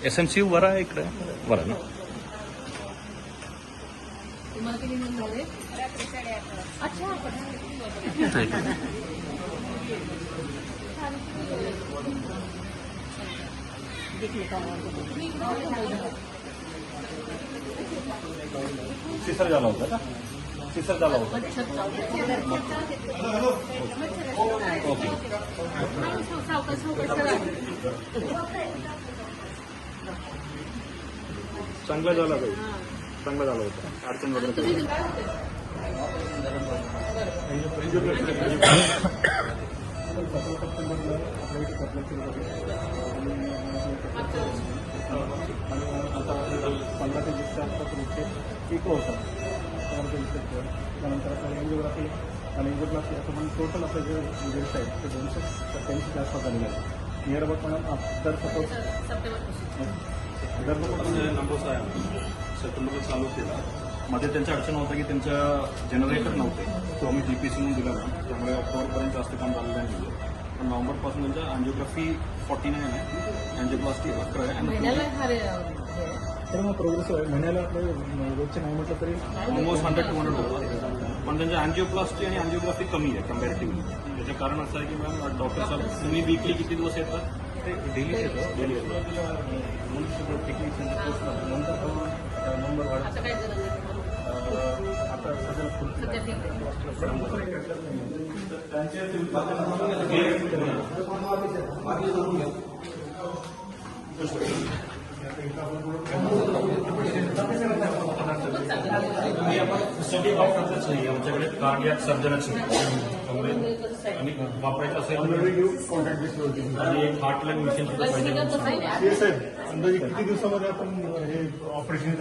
SMC वर आहे इकडे वर ना. सिसर झाला होता का? सिसर झाला होता. ओके. चांगला झाला काही चांगला झाला होता. अडचण वगैरे आता 15 ते 20 आसपास एक होता. त्यानंतर आपल्याला एंजिओग्राफी आणि एंजिओप्लास्टी असं पण टोटल आपलं जे रिझल्ट आहे ते 287 आसपास झालेलं आहे. नियर अबाउट मॅडम तर सपोज नंबर आहे सप्टेंबरला चालू केला. मध्ये त्यांच्या अडचण होतं की त्यांच्या जनरेटर नव्हते, तो आम्ही DPC म्हणून दिला ना, त्यामुळे ऑक्टोबरपर्यंत जास्त काम झालेलं नाही. पण नोव्हेंबरपासून त्यांच्या अँजिओग्राफी 49 आहे, अँजिओप्लास्टी 11 आहे. तर मग प्रोग्रेस महिन्याला आपलं रोजचे नाही म्हटलं तरी ऑलमोस्ट 100-200 होतं. पण त्यांच्या अँजिओप्लास्टी आणि अँजिओग्राफी कमी आहे कम्पॅरेटिव्हली. त्याचं कारण असं आहे की मॅम डॉक्टर साहेब तुम्ही वीकली किती दिवस येतात? ते डेली येतं. डेली येतं. टेक्निशियनचा कोर्स नंतर नंबर वाढत आता सगळे डॉक्टरच नाही आमच्याकडे. कार्डियाक सर्जनच नाही आणि वापरायचं असेल आणि एक हार्ट लंग मशीन सुद्धा पाहिजे. अंदाजे किती दिवसामध्ये आपण हे ऑपरेशन